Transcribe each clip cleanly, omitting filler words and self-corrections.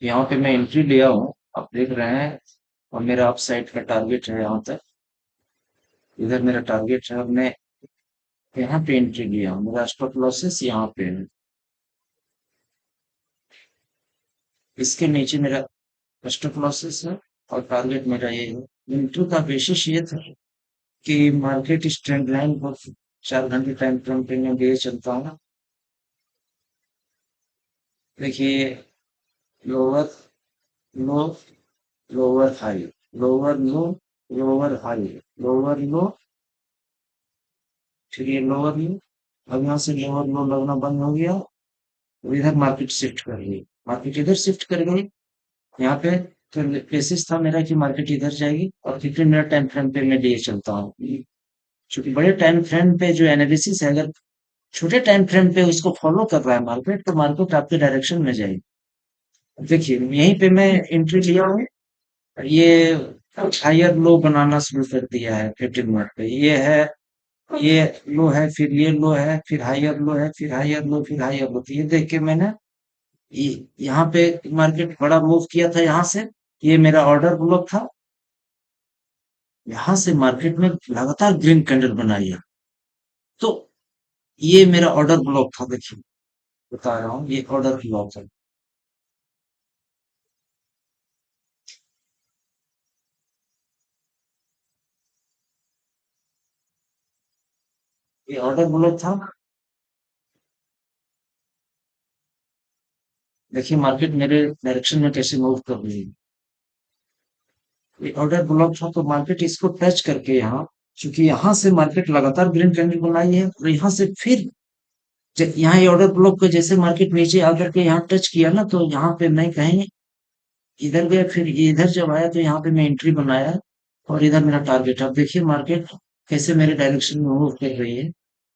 यहाँ पे मैं एंट्री लिया हूँ, आप देख रहे हैं। और मेरा अप साइड का टारगेट है यहाँ तक। इधर मेरा टारगेट है और मैं यहाँ पे एंट्री लिया हूँ। मेरा स्टॉप लॉसेस यहाँ पे है। इसके नीचे मेरा स्टॉप लॉसेस है और टारगेट मेरा ये है। एंट्री का बेसिस ये था कि मार्केट इस ट्रेंड लाइन को 4 घंटे टाइम फ्रेम पे मैं लिए चलता हूँ। देखिए, लोअर लो, लोअर हाई, लोअर लो, लोअर हाई, लोअर लो, फिर ये लोअर लो। अब यहाँ से लोअर लो लगना बंद हो गया और इधर मार्केट शिफ्ट कर गई। मार्केट इधर शिफ्ट कर गई। यहाँ पे फिर बेसिस था मेरा कि मार्केट इधर जाएगी और 15 मिनट टाइम फ्रेम पे मैं लिए चलता हूँ। क्योंकि बड़े टाइम फ्रेम पे जो एनालिसिस है, अगर छोटे टाइम फ्रेम पे उसको फॉलो कर रहा है मार्केट, तो मार्केट आपके डायरेक्शन में जाएगी। देखिए, यहीं पे मैं एंट्री लिया हूँ। ये हायर लो बनाना शुरू कर दिया है 15 मिनट पे। ये लो है, फिर ये लो है, फिर हायर लो है, फिर हायर लो, फिर हायर लो। तो ये देख के मैंने यहाँ पे मार्केट बड़ा मूव किया था यहाँ से। ये मेरा ऑर्डर ब्लॉक था। यहाँ से मार्केट में लगातार ग्रीन कैंडल बनाई है। तो ये मेरा ऑर्डर ब्लॉक था। देखिए, बता रहा हूँ, ये ऑर्डर ब्लॉक है। ये ऑर्डर ब्लॉक था। देखिए मार्केट मेरे डायरेक्शन में कैसे मूव कर रही है। ये ऑर्डर ब्लॉक था तो मार्केट इसको टच करके यहाँ, क्योंकि यहाँ से मार्केट लगातार ग्रीन कैंडल बनाई है और यहाँ से फिर यहाँ ये ऑर्डर ब्लॉक को जैसे मार्केट नीचे आकर के यहाँ टच किया ना, तो यहाँ पे मैं कहीं इधर गया, फिर इधर जब आया तो यहाँ पे मैं एंट्री बनाया और इधर मेरा टारगेट। अब देखिए मार्केट कैसे मेरे डायरेक्शन में मूव कर रही है।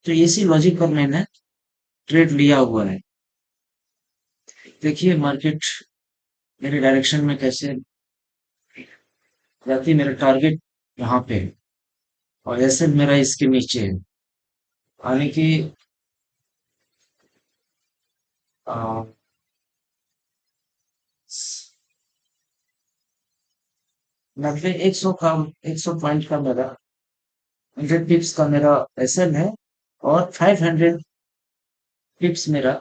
तो इसी लॉजिक पर मैंने ट्रेड लिया हुआ है। देखिए मार्केट मेरे डायरेक्शन में कैसे जाती है। मेरा टारगेट यहाँ पे है और ऐसे मेरा इसके नीचे है। यानी कि आ, 90 100 का, 100 पॉइंट का मेरा, 100 पिप्स का मेरा एसएल है और 500 पिप्स मेरा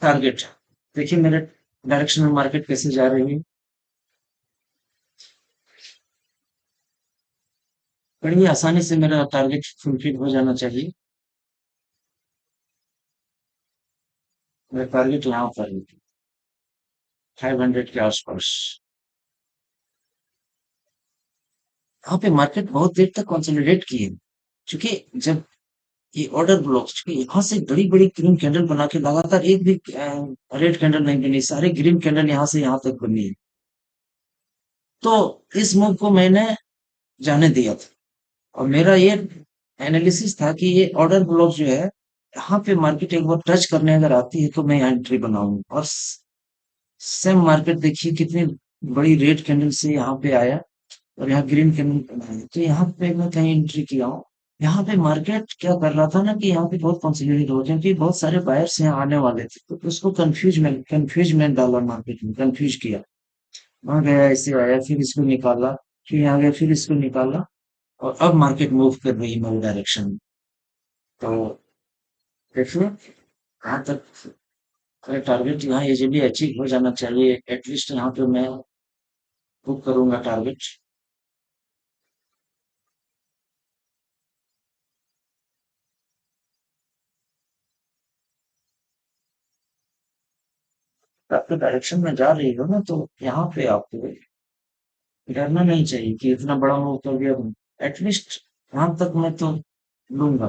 टारगेट है। देखिए मेरे डायरेक्शन में मार्केट कैसे जा रही है। बड़ी आसानी से मेरा टारगेट फुलफिल हो जाना चाहिए। मेरा टारगेट यहाँ पर है, 500 के आसपास। यहाँ पे मार्केट बहुत देर तक कंसोलिडेट की है। क्योंकि जब ये ऑर्डर ब्लॉक्स, क्योंकि यहाँ से बड़ी बड़ी ग्रीन कैंडल बना के लगातार एक भी रेड कैंडल नहीं बनी, सारे ग्रीन कैंडल यहाँ से यहाँ तक बनी है। तो इस मूव को मैंने जाने दिया था और मेरा ये एनालिसिस था कि ये ऑर्डर ब्लॉक जो है, यहाँ पे मार्केट एक बार टच करने अगर आती है तो मैं यहाँ एंट्री बनाऊंगा। और सेम मार्केट देखिए कितनी बड़ी रेड कैंडल से यहाँ पे आया और यहाँ ग्रीन कैंडल बनाया, तो यहाँ पे मैं कहीं एंट्री किया हूँ। यहाँ पे मार्केट क्या कर रहा था ना कि यहाँ पे बहुत कंसोलिडेट हो, क्योंकि बहुत सारे बायर्स यहाँ आने वाले थे, तो उसको कंफ्यूजमेंट डाला मार्केट में, कंफ्यूज किया। वहां गया, ऐसे आया, फिर इसको निकाला, फिर यहाँ गया, फिर इसको निकाला और अब मार्केट मूव कर रही है मेरे डायरेक्शन में। तो देखिए यहाँ तक टारगेट यहाँ इजीली अचीव हो जाना चाहिए। एटलीस्ट यहाँ पे मैं बुक करूंगा टारगेट। आपके डायरेक्शन में जा रही हो ना, तो यहाँ पे आपको डरना नहीं चाहिए कि इतना बड़ा मूव कर दिया। एटलीस्ट यहाँ तक मैं तो लूंगा।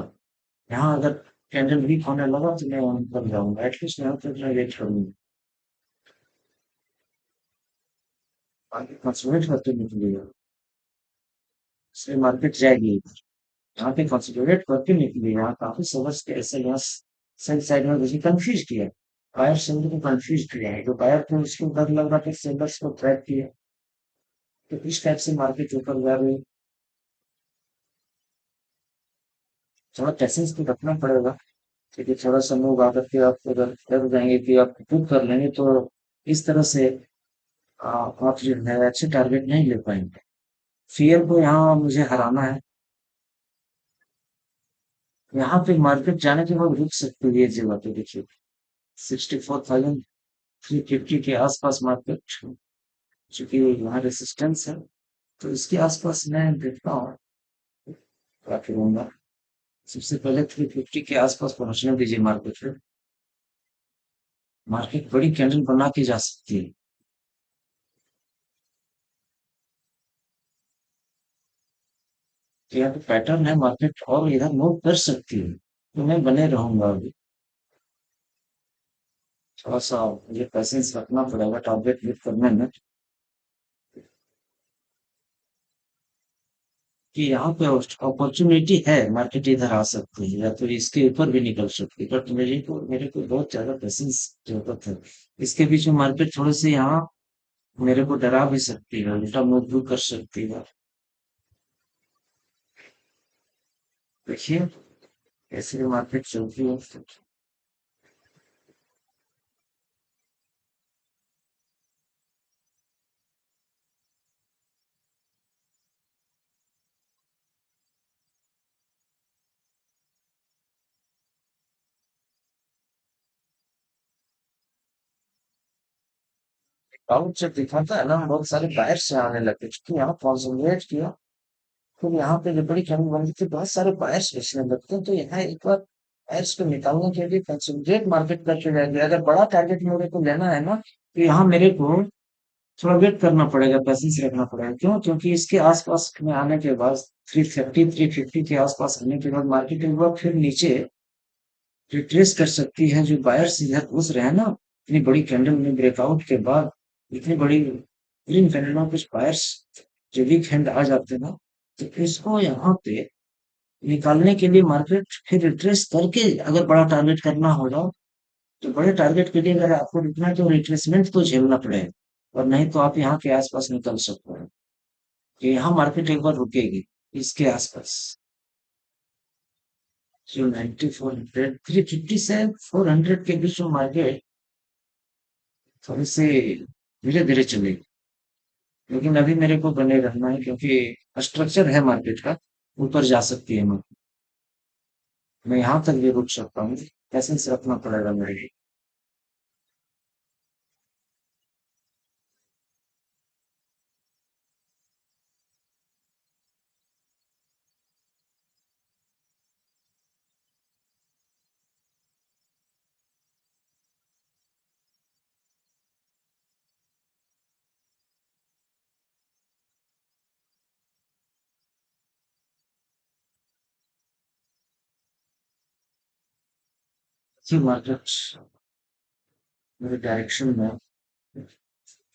यहाँ अगर कैंडल वीक होने लगा तो मैं वहां पर जाऊंगा। एटलीस्ट यहाँ तक मैं वेट करूंगा। बाकी कंसोलिडेट करते निकलिएगा, इसलिए मार्केट जाएगी। यहाँ पे कंसोलिडेट करके निकली, यहाँ काफी समझ के ऐसे यहाँ सेल साइड में मुझे कंफ्यूज किया। बायर सेलर को कंफ्यूज किया है, जो बायर थे उसको डर लग रहा था, सेलर्स को ट्रैप किया। तो इस टाइप से मार्केट ऊपर जा रही है। थोड़ा पेशेंस तो रखना पड़ेगा, क्योंकि थोड़ा सा लोग आकर के आप अगर डर जाएंगे कि आप बुक कर लेंगे, तो इस तरह से आप जो है अच्छे टारगेट नहीं ले पाएंगे। फियर को यहाँ मुझे हराना है। यहाँ पे मार्केट जाने के बाद रुक सकते हैं ये जगह पे, देखिए 64,350 के आसपास मार्केट, चूंकि यहाँ रेसिस्टेंस है, तो इसके आसपास मैं देखता हूँ क्या करूंगा। सबसे पहले 350 के आसपास पहुंचने दीजिए मार्केट को। मार्केट बड़ी कैंडल बना के जा सकती है। तो यहाँ पे पैटर्न है, मार्केट और इधर मूव कर सकती है, तो मैं बने रहूंगा अभी। थोड़ा सा मुझे पेशेंस रखना पड़ेगा टारगेट हिट करने में, कि यहाँ पे अपॉर्चुनिटी है, मार्केट इधर आ सकती है या तो इसके ऊपर भी निकल सकती है, बट मेरे को बहुत ज्यादा पेशेंस जरूरत है। इसके बीच में मार्केट थोड़ी सी यहाँ मेरे को डरा भी सकती है, उल्टा मूव भी कर सकती है। देखिए कैसे मार्केट चलती है। आउट जब दिखाता है ना, बहुत सारे बायर्स से आने लगते, क्योंकि यहाँ कॉन्सोलिडेट किया, फिर यहाँ पे जब बड़ी कैंडल बन थी बहुत सारे बायर्स बेचने लगते हैं, तो यहाँ एक बार बायर्स को निकालने के लिए कंसोलिडेट मार्केट करके जाएंगे। अगर बड़ा टारगेट मेरे को लेना है ना, तो यहाँ मेरे को थोड़ा वेट करना पड़ेगा, पेशेंस रखना पड़ेगा। क्यों? क्योंकि इसके आसपास में आने के बाद 330 350 के आसपास आने के बाद मार्केट एक बार फिर नीचे रिट्रेस कर सकती है। जो बायर्स इधर घुस रहे हैं ना, इतनी बड़ी कैंडल में ब्रेकआउट के बाद, इतनी बड़ी ग्रीन कैंडल में कुछ बायर्स जो वीक हैंड आ जाते हैं ना, तो इसको यहाँ पे निकालने के लिए मार्केट फिर रिट्रेस करके अगर बड़ा टारगेट करना होगा, तो बड़े टारगेट के लिए अगर आपको रुकना है तो रिट्रेसमेंट तो झेलना पड़ेगा, और नहीं तो आप यहाँ के आसपास निकल सकते हैं। कि यहाँ मार्केट एक बार रुकेगी इसके आसपास, जो 9400 350 से 400 के बीच में मार्केट थोड़ी सी धीरे धीरे चलेगी। लेकिन अभी मेरे को बने रहना है, क्योंकि स्ट्रक्चर है मार्केट का, ऊपर जा सकती है मार्केट। मैं यहाँ तक भी रुक सकता हूँ, पैसेंस रखना पड़ेगा मेरे लिए। अच्छी मार्केट मेरे डायरेक्शन में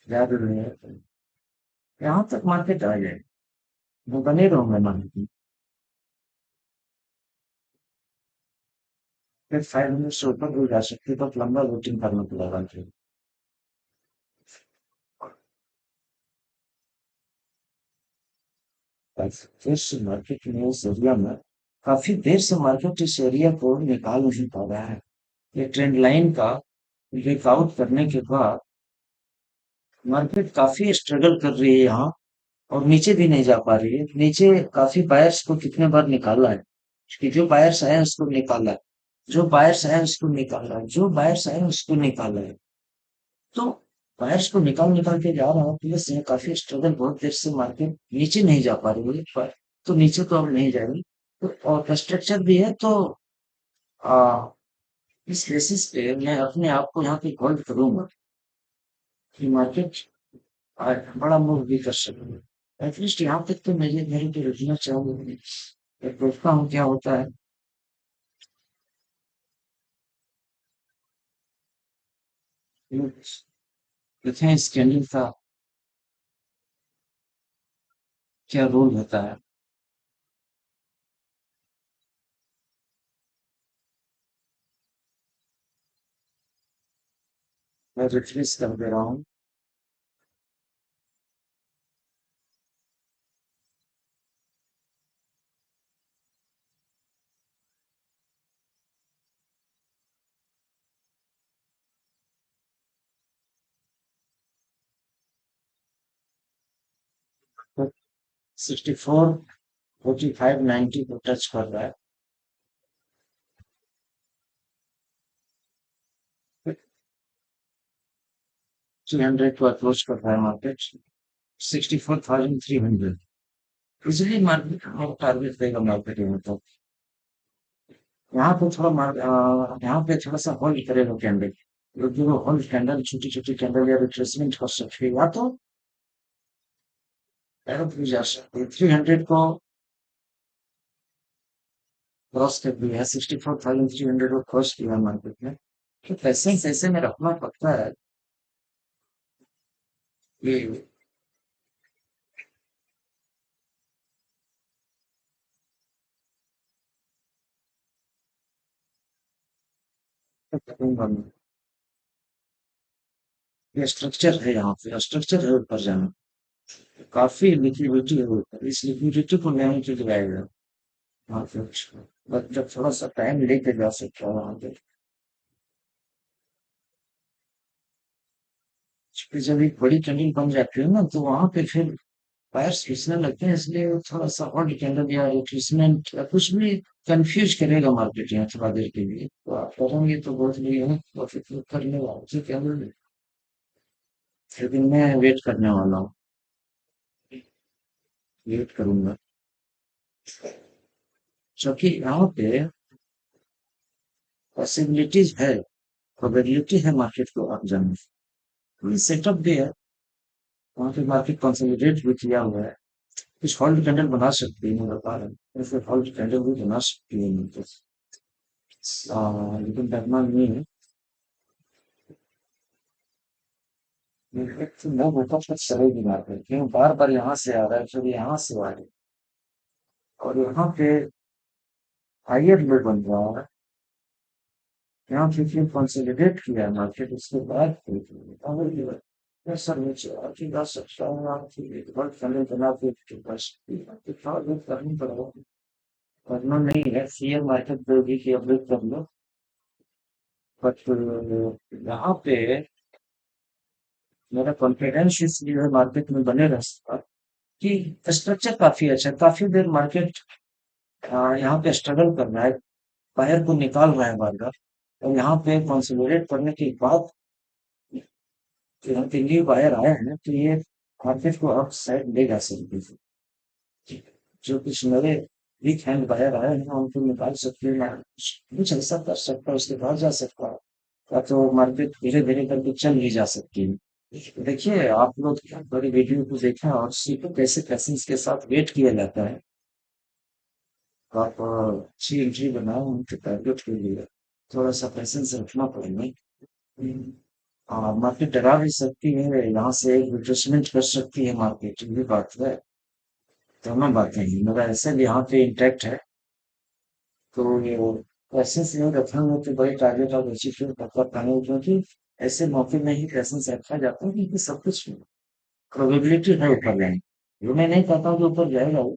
जा रही है, यहाँ तक मार्केट आ जाए, मैं बने रहूंगा मार्केट में। फिर 5 मिनट से ऊपर भी जा सकती है, तो लंबा वेटिंग करना पड़ेगा फिर। फिर से मार्केट में इस एरिया में, काफी देर से मार्केट इस एरिया को निकाल नहीं पा रहा है। ये ट्रेंड लाइन का ब्रेकआउट करने के बाद मार्केट काफी स्ट्रगल कर रही है यहाँ, और नीचे भी नहीं जा पा रही है। नीचे काफी बायर्स को कितने बार निकाला है, कि जो बायर्स आए उसको निकाला है, जो बायर्स आए उसको निकाला है, जो बायर्स आए उसको निकाला है। तो बायर्स को निकाल निकाल के जा रहा हूँ, प्लस ये काफी स्ट्रगल, बहुत देर से मार्केट नीचे नहीं जा पा रही है, पर तो नीचे तो अब नहीं जाएगी। तो और स्ट्रक्चर भी है, तो आ, इस बेसिस पे मैं अपने आप को यहाँ पे होल्ड करूंगा कि मार्केट बड़ा मूव भी कर सकते। एटलीस्ट यहाँ तक तो मेरे को रुकना चाहिए। मैं देखता हूँ क्या होता है। देखें इस कैंडल का क्या रोल होता है। मैं रिफ्रेश कर दे रहा हूँ। 64 45 90 को टच कर रहा है, 300 को अप्रोच कर रहा है मार्केट, 64,300 इजिली मार्केट टारगेट देगा मार्केट में। तो यहाँ पे यहाँ पे थोड़ा सा होल्ड करेगा कैंडल, क्योंकि वो होल्ड कैंडल छोटी छोटी कैंडल या रिट्रेसमेंट कर सकती है, या तो तरफ भी जा सकती है। 300 को क्रॉस कर दिया है, 64,300 को क्रॉस किया मार्केट में। तो पैसे ऐसे में रखना पड़ता है कि ये स्ट्रक्चर है, यहाँ पे स्ट्रक्चर है ऊपर जाना, काफी लिक्विडिटी है ऊपर, इस लिक्विडिटी को लेने के लिए आएगा मार्केट। बट जब थोड़ा सा टाइम लेके जा सकता है वहां पे, क्योंकि जब एक बड़ी कैंडल बन जाती है ना, तो वहां पे फिर बायर्स खींचने लगते हैं, इसलिए वो थोड़ा सा और कैंडल या रिट्रेसमेंट या कुछ भी कंफ्यूज करेगा मार्केट यहाँ थोड़ा देर के लिए। तो आप करेंगे तो बहुत नहीं है प्रॉफिट करने वाले कैंडल, लेकिन मैं वेट करने वाला हूँ, वेट करूंगा, क्योंकि यहाँ पे पॉसिबिलिटीज है, प्रोबेबिलिटी है मार्केट को अप जाने की, सेटअप भी है। वहाँ पे मार्केट कंसोलिडेट भी किया हुआ है, कुछ होल्ड कैंडल बना सकती है, मैं बता रहा हूँ, या फिर होल्ड कैंडल भी बना सकती है मार्केट। लेकिन करना नहीं है, मार्केट नो होता तो चलेगी मार्केट, क्यों बार बार यहाँ से आ रहा है, फिर यहाँ से आ रहा है, और यहाँ पे हाइयर लो बन रहा है, यहाँ पे फिर कंसोलिडेट किया है मार्केट, उसके बाद फिर मैं सर नीचे आके जा सकता हूँ, आपकी एक बार पहले बना के बस थोड़ा वेट करनी पड़ेगा, करना नहीं है, शेयर मार्केट देगी कि अपडेट कर लो। बट यहाँ पे मेरा कॉन्फिडेंस इसलिए है मार्केट में बने रह सकता कि स्ट्रक्चर काफी अच्छा है, काफी देर मार्केट यहाँ पे स्ट्रगल कर रहा है, बाहर को निकाल रहा है बार बार, और यहाँ पे कंसोलिडेट करने के बाद यहाँ पे न्यू बायर आया है, तो ये मार्केट को अप साइड ले जा सकती है। जो कुछ नए वीक हैंड बायर आए हैं उनको निकाल सकते हैं, कुछ ऐसा कर सकता है, उसके बाद जा सकता है, या तो मार्केट धीरे धीरे करके चल ही जा सकती है। देखिए आप लोग बड़ी वीडियो को देखा और सीखो कैसे पैसेंस के साथ वेट किया जाता है। तो आप अच्छी एंट्री बनाओ उनके टारगेट के लिए, थोड़ा सा पैसेंस रखना पड़ेगा। मार्केट डरा भी सकती है, यहाँ से एक रिट्रेसमेंट कर सकती है मार्केट, ये भी बात है, दोनों बातें हैं, मेरा ऐसे भी यहाँ पे इंटैक्ट है। तो ये पैसेंस नहीं रखेंगे तो बड़े टारगेट आप अचीव कर पाएंगे, क्योंकि ऐसे मौके में ही पैसेंस रखा जाता है, क्योंकि सब कुछ प्रोबेबिलिटी है ऊपर जाने की। मैं नहीं कहता हूँ कि ऊपर जाएगा वो,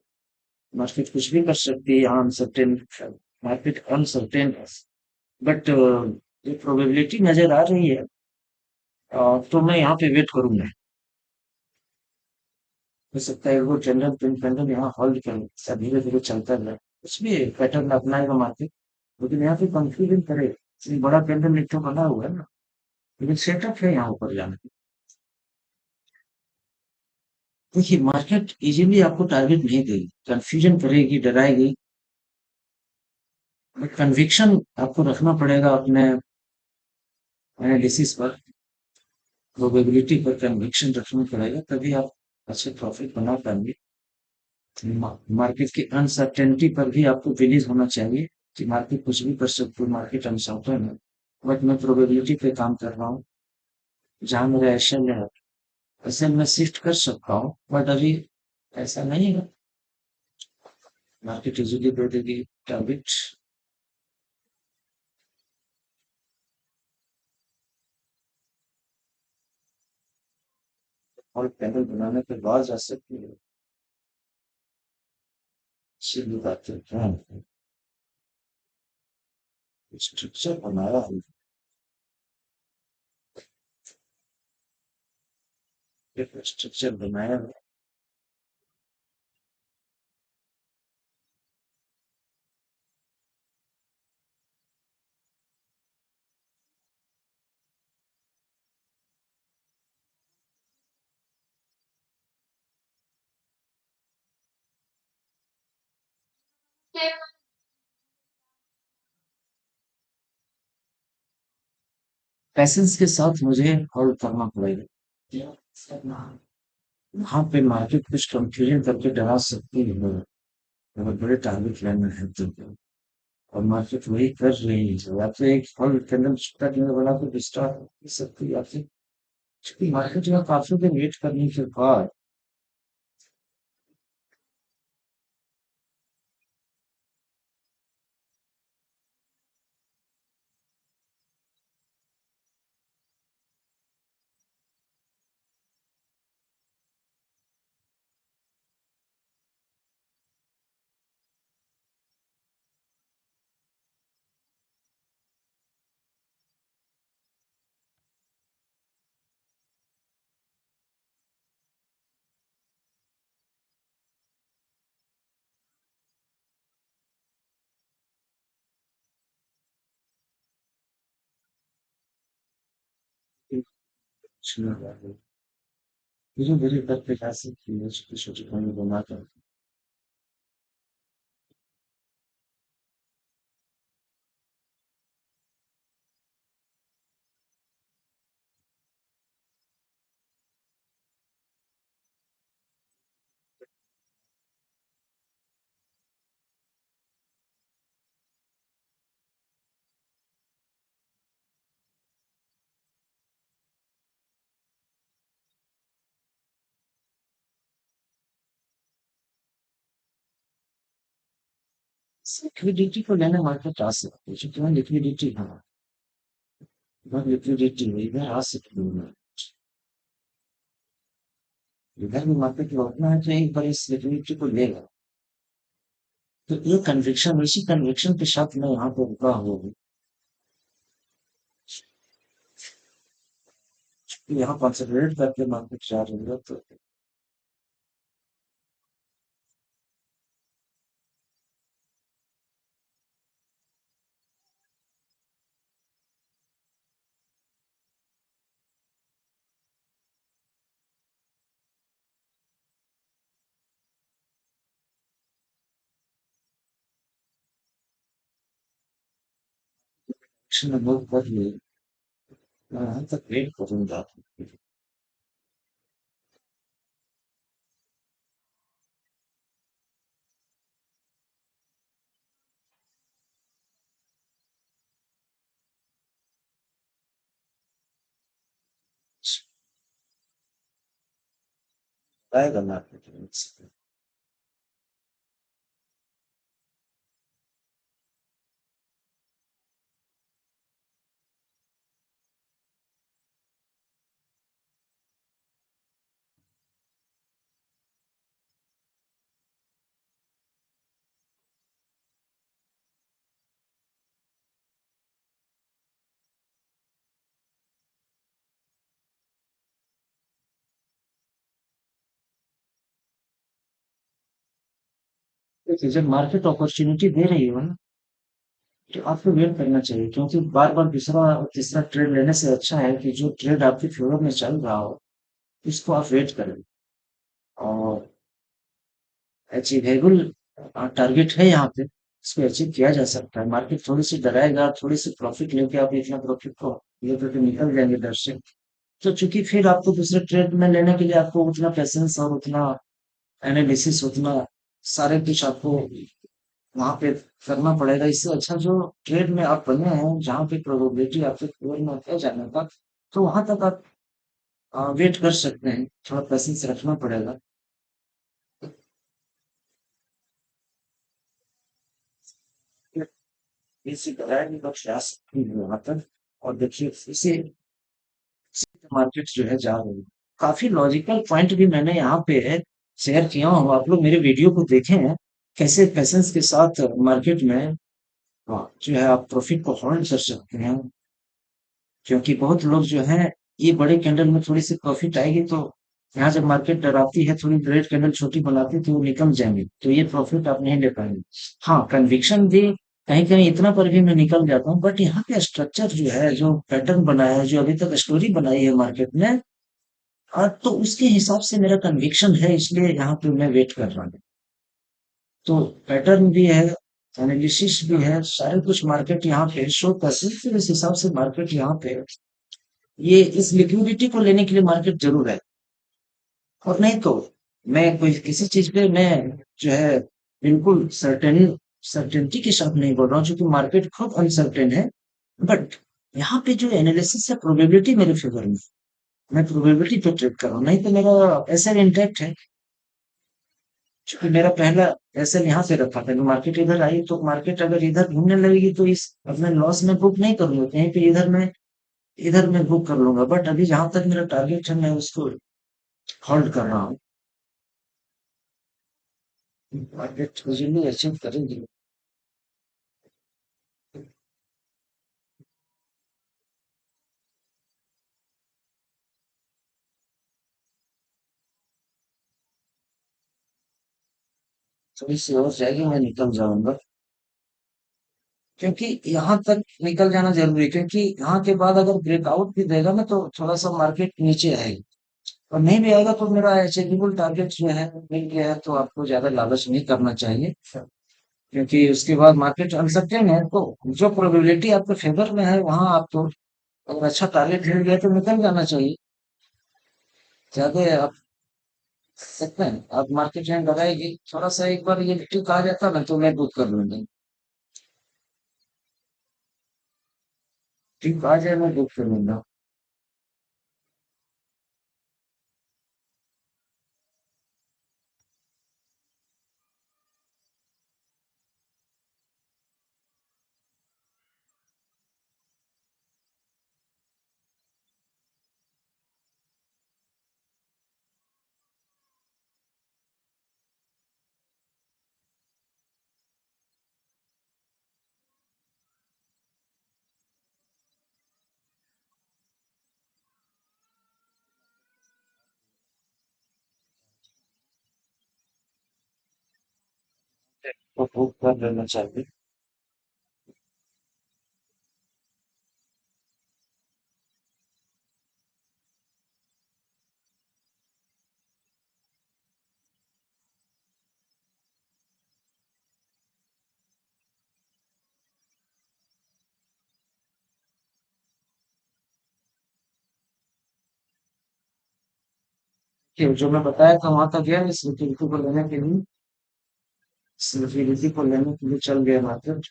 मार्केट कुछ भी कर सकती है, अनसर्टेन मार्केट अनसर्टेन, बट जो प्रोबेबिलिटी नजर आ रही है, तो मैं यहाँ पे वेट करूंगा। हो सकता है वो जनरल प्रिंट पैटर्न यहाँ होल्ड कर धीरे धीरे चलता रहे, कुछ भी पैटर्न अपनाएगा मार्केट, लेकिन यहाँ पे कंफ्यूजन करे, इतनी बड़ा पैटर्न एक तो बना हुआ है ना, लेकिन सेटअप है यहाँ ऊपर जाने की। देखिए मार्केट इजीली आपको टारगेट नहीं देगी, कंफ्यूजन करेगी, डराएगी, बट कन्विक्शन आपको रखना पड़ेगा अपने एनालिसिस पर, प्रोबेबिलिटी पर कन्विक्शन रखना पड़ेगा, तभी आप अच्छे प्रॉफिट बना पाएंगे। मार्केट की अनसर्टेनिटी पर भी आपको बिलीव होना चाहिए कि मार्केट कुछ भी कर सकती है, मार्केट अनसर्टेन है, बट मैं प्रोबेबिलिटी पे काम कर रहा हूँ, जहां मेरा एक्शन है ऐसे मैं शिफ्ट कर सकता हूँ, बट अभी ऐसा नहीं है, मार्केट इजीली दे देगी टारगेट। और पैनल बनाने के बाद जा सकती है, सीधी बात है, हाँ स्ट्रक्चर बनाया है, स्ट्रक्चर बनाया है, पैसेंस के साथ मुझे होल्ड करना पड़ेगा। वहाँ पे मार्केट कुछ कंफ्यूजन करके डरा सकती है, अगर बड़े टारगेट लेना है तो। और मार्केट वही कर रही है, या तो एक फल कैंडल छोटा कैंडल बना के डिस्टर्ब कर सकती है, या फिर क्योंकि मार्केट में काफी देर वेट करने के बाद धीरे धीरे करके कैसे छोटी छोटी कमी बनाकर लिक्विडिटी को लेना मार्केट आ सकती है, क्योंकि वहाँ लिक्विडिटी है, वहाँ लिक्विडिटी है, इधर आ सकती है। इधर भी मार्केट लौटना है तो एक बार इस लिक्विडिटी को लेगा। तो ये कन्विक्शन, इसी कन्विक्शन के साथ मैं यहाँ पे रुका हुआ हूँ कि यहाँ कंसंट्रेट करके मार्केट जा रही है, तो एक्शन में मूव कर लिए, मैं यहाँ तक वेट करूंगा। आएगा मार्केट। देखिए, जब मार्केट अपॉर्चुनिटी दे रही हो ना, तो आपको वेट करना चाहिए, क्योंकि बार बार दूसरा और तीसरा ट्रेड लेने से अच्छा है कि जो ट्रेड आपके फेवर में चल रहा हो उसको आप वेट करें। और अचीवेबल टारगेट है यहाँ पे, इसको अचीव किया जा सकता है। मार्केट थोड़ी सी डराएगा, थोड़ी सी प्रॉफिट लेके आप इतना प्रॉफिट को लेकर के निकल जाएंगे डर से, तो चूंकि फिर आपको दूसरे ट्रेड में लेने के लिए आपको उतना पैसेंस और उतना एनालिसिस, उतना सारे कुछ आपको वहां पे करना पड़ेगा। इससे अच्छा जो ट्रेड में आप बने हैं, जहाँ पे प्रोबेबिलिटी आपके फेवर में है जाने का, तो वहां तक आप वेट कर सकते हैं। थोड़ा पेशेंस रखना पड़ेगा। इसी तरह की कुछ आ सकती है वहां तक। और देखिए, इसे मार्केट जो है जा रही है, काफी लॉजिकल पॉइंट भी मैंने यहाँ पे शेयर किया हूँ। आप लोग मेरे वीडियो को देखें हैं, कैसे पेशेंस के साथ मार्केट में जो है आप प्रॉफिट को होल्ड कर सकते हैं। क्योंकि बहुत लोग जो हैं, ये बड़े कैंडल में थोड़ी सी प्रॉफिट आएगी तो यहाँ जब मार्केट डराती है, थोड़ी रेड कैंडल छोटी बनाती है तो वो निकल जाएंगे, तो ये प्रॉफिट आप नहीं ले पाएंगे। हाँ, कन्विक्शन भी कहीं कहीं इतना पर भी मैं निकल जाता हूँ, बट यहाँ पे स्ट्रक्चर जो है, जो पैटर्न बनाया है, जो अभी तक स्टोरी बनाई है मार्केट ने, तो उसके हिसाब से मेरा कन्विक्शन है, इसलिए यहाँ पे मैं वेट कर रहा हूँ। तो पैटर्न भी है, एनालिसिस भी है, सारे कुछ मार्केट यहाँ पे शो करते हैं, फिर इस हिसाब से मार्केट यहाँ पे ये इस लिक्विडिटी को लेने के लिए मार्केट जरूर है। और नहीं तो मैं कोई किसी चीज पे मैं जो है बिल्कुल सर्टेनिटी के साथ नहीं बोल रहा हूँ, क्योंकि मार्केट खुद अनसर्टेन है। बट यहाँ पे जो एनालिसिस है, प्रोबेबिलिटी मेरे फेवर में है। मैं प्रोबेबिलिटी पे ट्रेड कर रहा हूँ, नहीं तो मेरा एसएल इंटैक्ट है। क्योंकि मेरा पहला एसएल यहाँ से रखा था, मार्केट इधर आई तो मार्केट अगर इधर घूमने लगेगी तो इस अपने लॉस में बुक नहीं करूंगा, कहीं पे इधर मैं बुक कर लूंगा। बट अभी जहां तक मेरा टारगेट है, मैं उसको होल्ड कर रहा हूँ। मार्केट इजीली अचीव करेंगे। थोड़ी सी और जाएगी, मैं निकल जाऊंगा। क्योंकि यहाँ तक निकल जाना जरूरी है, क्योंकि यहाँ के बाद अगर ब्रेकआउट भी देगा ना तो थोड़ा सा मार्केट नीचे आएगी। और नहीं भी आएगा तो मेरा अचीवेबल टारगेट जो है मिल गया है, तो आपको ज्यादा लालच नहीं करना चाहिए। क्योंकि उसके बाद मार्केट अनसर्टेन है, तो जो प्रोबेबिलिटी आपके फेवर में है वहां आप तो अगर अच्छा टारगेट मिल गया तो निकल जाना चाहिए। ज्यादा आप सकते हैं, आप मार्केट में लगाएगी थोड़ा सा, एक बार ये टिक आ जाता ना तो मैं बुक कर लूंगा। टिक आ जाए मैं बुक कर लूंगा। तो बुक कर लेना चाहिए। कि जो मैं बताया था वहां तक गया, इस लिक्विडिटी को लेने के लिए, इस लिक्विडिटी को लेने के लिए चल गया मार्केट।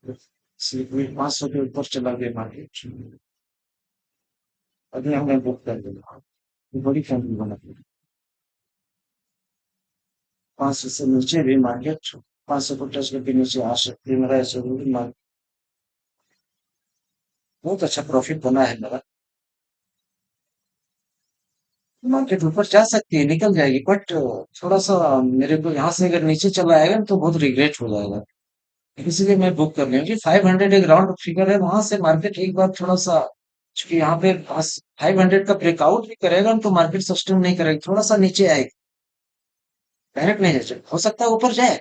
इस लिक्विड 500 के ऊपर चला गया मार्केट। अभी हमें बुक कर देना। ये बड़ी फैमिली बना दी। 500 से नीचे भी मार्केट 500 को टच करके नीचे आ सकती है। मेरा ऐसा मार्केट बहुत अच्छा प्रॉफिट बना है मेरा। मार्केट ऊपर जा सकती है, निकल जाएगी, बट थोड़ा सा मेरे को यहाँ से अगर नीचे चला आएगा तो बहुत रिग्रेट हो जाएगा। इसीलिए मैं बुक कर रही हूँ कि 500 एक राउंड फिगर है, वहां से मार्केट एक बार थोड़ा सा, क्योंकि यहाँ पे 500 का ब्रेकआउट भी करेगा तो मार्केट सस्टेन नहीं करेगी, थोड़ा सा नीचे आएगी। डायरेक्ट नहीं जाए, हो सकता है ऊपर जाए।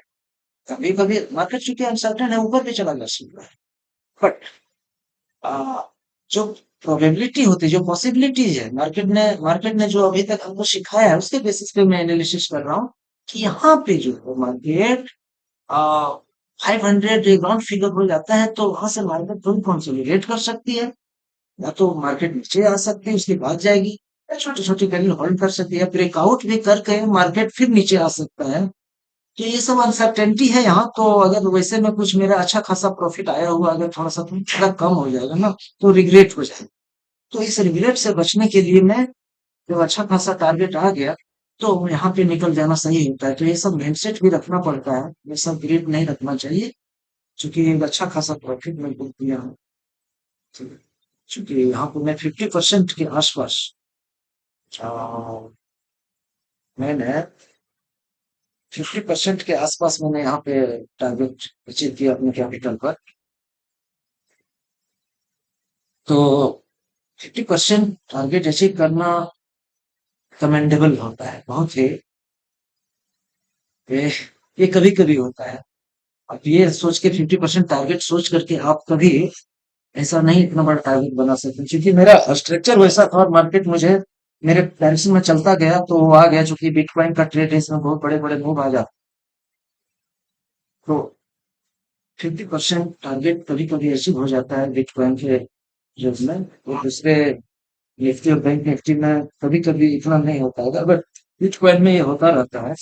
कभी कभी मार्केट चूंकि अनसर्टेन है, ऊपर भी चला जा सकता है। बट जो प्रोबेबिलिटी होती है, जो पॉसिबिलिटीज है, मार्केट ने जो अभी तक हमको सिखाया है, उसके बेसिस पे मैं एनालिसिस कर रहा हूँ कि यहाँ पे जो है मार्केट 500 राउंड फिगर हो जाता है तो वहां से मार्केट तुरंत कंसोलिडेट कर सकती है, या तो मार्केट नीचे आ सकती है उसके बाद जाएगी, या छोटी छोटी कैंडल होल्ड कर सकती है, ब्रेकआउट भी करके मार्केट फिर नीचे आ सकता है। तो ये सब अनसर्टेनिटी है यहाँ। तो अगर वैसे में कुछ मेरा अच्छा खासा प्रॉफिट आया हुआ अगर थोड़ा कम हो जाएगा ना, तो रिग्रेट हो जाएगा। तो इस रिग्रेट से बचने के लिए मैं, जब अच्छा खासा टारगेट आ गया तो यहाँ पे निकल जाना सही होता है। तो ये सब माइंडसेट भी रखना पड़ता है, ये सब ग्रिड नहीं रखना चाहिए। क्योंकि एक अच्छा खासा प्रॉफिट मैं बुक किया हूँ। क्योंकि यहाँ पे मैं 50% के आसपास अ, मैंने 50% के आसपास मैंने यहाँ पे टारगेट अचीव किया अपने कैपिटल पर। तो 50% टारगेट अचीव करना कमेंडेबल होता है बहुत ही। ये ये कभी कभी होता है। आप ये सोच के 50% टारगेट सोच करके आप कभी ऐसा नहीं इतना बड़ा टारगेट बना सकते, क्योंकि मेरा स्ट्रक्चर वैसा था और मार्केट मुझे मेरे डायरेक्शन में चलता गया तो वो आ गया। चूंकि बिटकॉइन का ट्रेड है, इसमें बहुत बड़े बड़े मूव आ जाते तो 50% टारगेट कभी-कभी अचीव हो जाता है बिटकॉइन के युग में, और दूसरे निफ्टी और बैंक निफ्टी में कभी-कभी इतना नहीं हो पाएगा, बट बिटकॉइन में ये होता रहता है।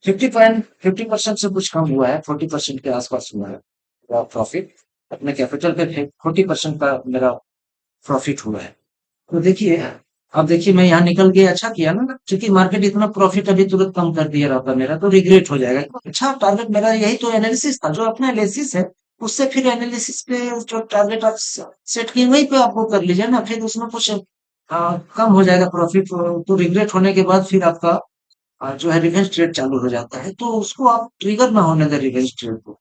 50% से कुछ कम हुआ है, 40% के आसपास हुआ है प्रॉफिट। अपने कैपिटल पे 40% का मेरा प्रॉफिट हुआ है। तो देखिए, अब देखिए मैं यहाँ निकल के अच्छा किया ना, क्योंकि मार्केट इतना प्रॉफिट अभी तुरंत कम कर दिया रहता मेरा तो रिग्रेट हो जाएगा। अच्छा टारगेट मेरा यही तो एनालिसिस था, जो अपना एनालिसिस है उससे फिर एनालिसिस पे जो टारगेट आप सेट किए वहीं पे आप वो कर लीजिए ना, फिर उसमें कुछ कम हो जाएगा प्रॉफिट, तो रिग्रेट होने के बाद फिर आपका जो है रिवेंज ट्रेड चालू हो जाता है, तो उसको आप ट्रिगर ना होने दें रिवेंज ट्रेड को।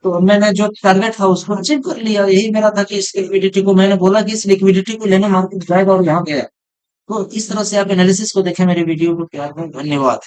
तो मैंने जो टारगेट था उसको अचीव कर लिया, यही मेरा था कि इस लिक्विडिटी को, मैंने बोला कि इस लिक्विडिटी को लेने मार्केट जाएगा और यहाँ गया। तो इस तरह से आप एनालिसिस को देखें मेरे वीडियो को प्यार में, धन्यवाद।